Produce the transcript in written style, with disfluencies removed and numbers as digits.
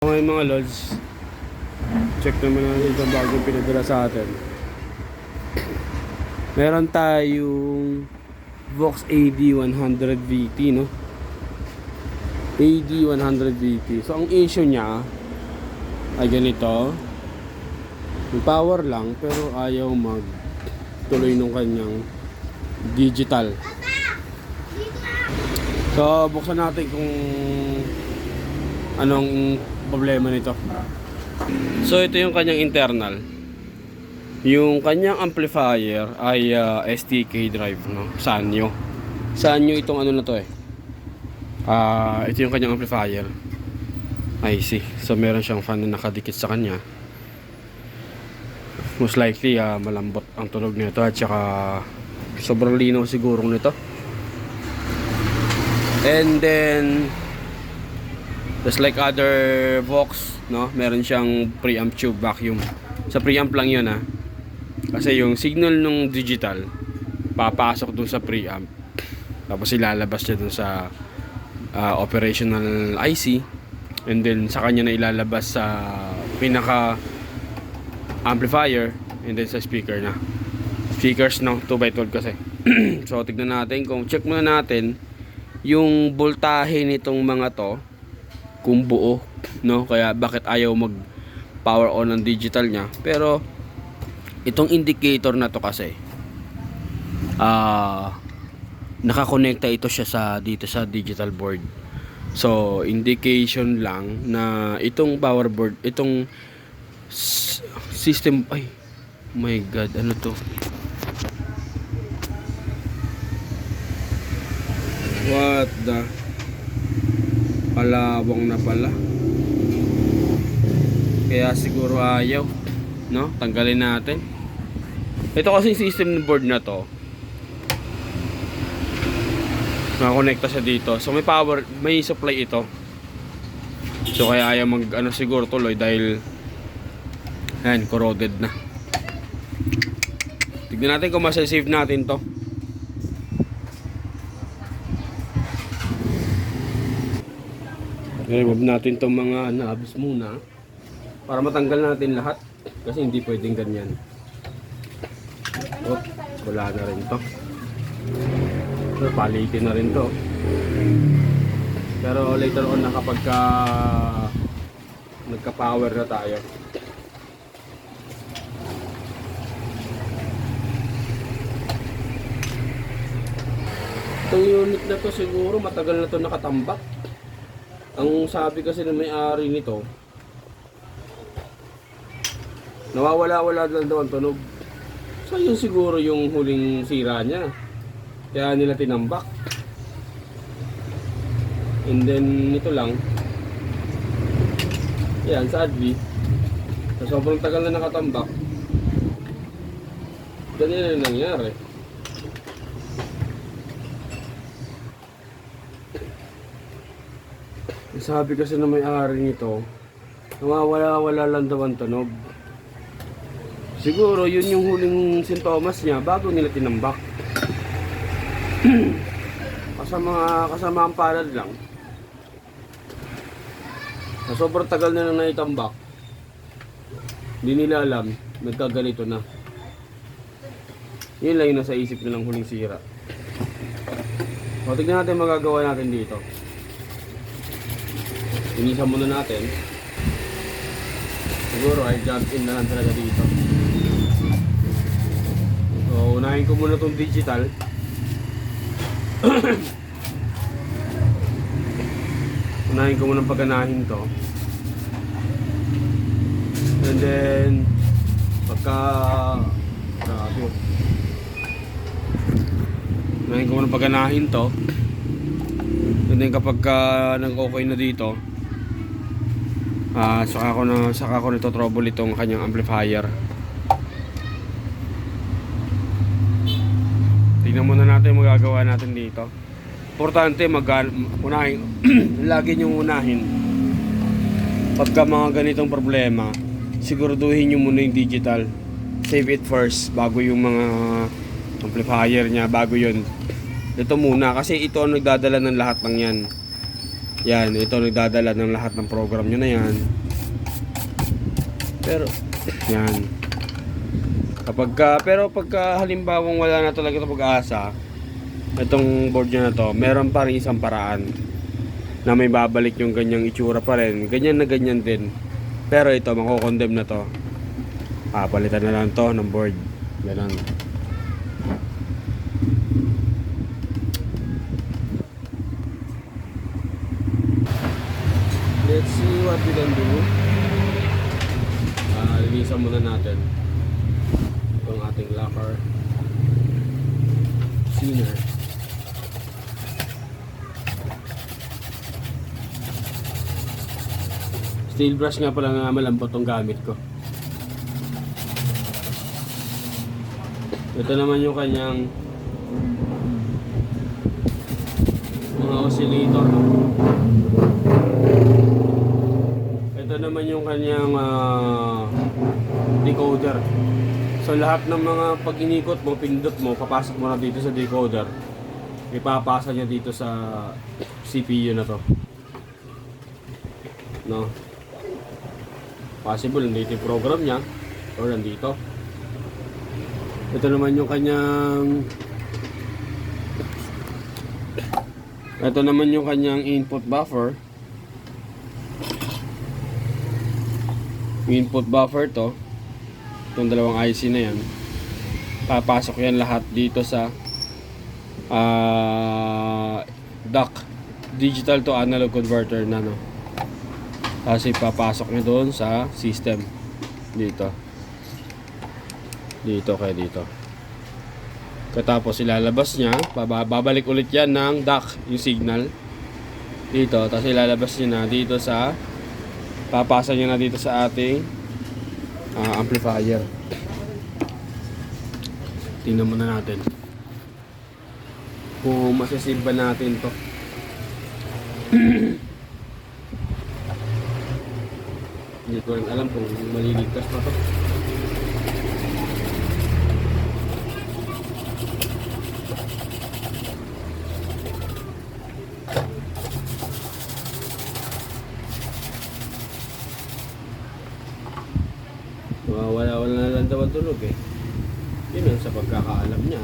Okay mga lods, check naman natin itong bagong pinadala sa atin. Meron tayong Vox AD100 VT, no? AD100 VT. So ang issue niya ay ganito. May power lang pero ayaw magtuloy nung kanyang digital. So buksan natin kung anong problema nito. So ito yung kanyang internal. Yung kanyang amplifier ay STK drive, no? Sanyo. Sanyo itong ano na to eh. Ito yung kanyang amplifier. IC. So meron siyang fan na nakadikit sa kanya. Most likely malambot ang tunog nito at saka sobrang linaw siguro nito. And then just like other Vox, no, meron siyang preamp tube vacuum. Sa preamp lang 'yun kasi yung signal ng digital papasok dun sa preamp. Tapos ilalabas niya dun sa operational IC, and then sa kanya na ilalabas sa pinaka amplifier, and then sa speaker na. Speakers, no, 2x12 kasi. So tignan natin, kung check muna natin yung voltahe nitong mga to kung buo, no? Kaya bakit ayaw mag power on ng digital niya. Pero itong indicator na to kasi nakakonekta ito siya sa dito sa digital board. So indication lang na itong power board, itong system, ay my god, ano to? What the palawang na pala. Kaya siguro ayaw, no? Tanggalin natin. Ito kasi system board na to, nakakonekta siya dito. So may power, may supply ito. So kaya ayaw mag ano siguro tuloy dahil yan, corroded na. Tignan natin kung masasave natin to. I-remove natin itong mga knobs muna para matanggal natin lahat kasi hindi pwedeng ganyan. Oh, wala na rin to. So, palitin na rin to. Pero later on na kapag nagka-power na tayo. Itong unit na to siguro matagal na to nakatambak. Ang sabi kasi ng may-ari nito, nawawala-wala lang daw ang tunog. So yun siguro yung huling sira niya, kaya nila tinambak. And then ito lang, yan, sadly sa sobrang tagal na nakatambak, ganyan na nangyari. Sabi kasi na may-ari nito, nawawala-wala lang daw ang tunog. Siguro yun yung huling sintomas niya bago nila tinambak. Kasamaang palad lang. Sa sobrang tagal na nang naitambak, hindi nila alam, nagkaganito na. Yun lang yung nasa isip nilang huling sira. O, tignan natin magagawa natin dito. Inisan muna natin. Siguro ay jump in na lang talaga dito. So unahin ko muna itong digital. Unahin ko muna paganahin to. And then unahin ko muna paganahin to. And then kapag nag-okay na dito, saka ko nito trouble itong kanyang amplifier. Tingnan muna natin magagawa natin dito. Importante unahin lagi niyong unahin pagka mga ganitong problema, siguraduhin niyo muna yung digital. Save it first bago yung mga amplifier niya, bago yun. Ito muna kasi ito ang nagdadala ng lahat ng yan. Yan, ito nagdadala ng lahat ng program nyo na yan. Pero, yan. Pero pagka halimbawang wala na talaga ito pag-asa, itong board nyo na to, meron pa rin isang paraan na may babalik yung ganyang itsura pa rin. Ganyan na ganyan din. Pero ito, mako-condemn na to. Palitan na lang to ng board. Ganun. Let's see what we can do. Linisan muna natin itong ating locker cleaner. Steel brush nga pala nga malambot tong gamit ko. Ito naman yung kanyang mga oscillator. Ito naman yung kanyang decoder. So lahat ng mga pag inikot mo, pindot mo, papasok mo na dito sa decoder. Ipapasa niya dito sa CPU na to. No? Possible nandito yung program niya or nandito. Ito naman yung kanyang input buffer. Yung input buffer to, itong dalawang IC na yan, papasok yan lahat dito sa DAC, digital to analog converter na, no. Kasi papasok nyo doon sa system dito kaya dito. Katapos ilalabas niya, babalik ulit yan ng DAC, yung signal dito, tapos ilalabas niya na dito sa, papasa niya na dito sa ating amplifier. Tingnan muna natin kung masasave ba natin to. Hindi ko rin alam kung maliligtas pa to. Wala na lang daw ang tulog eh. Yun lang sa pagkakaalam niya.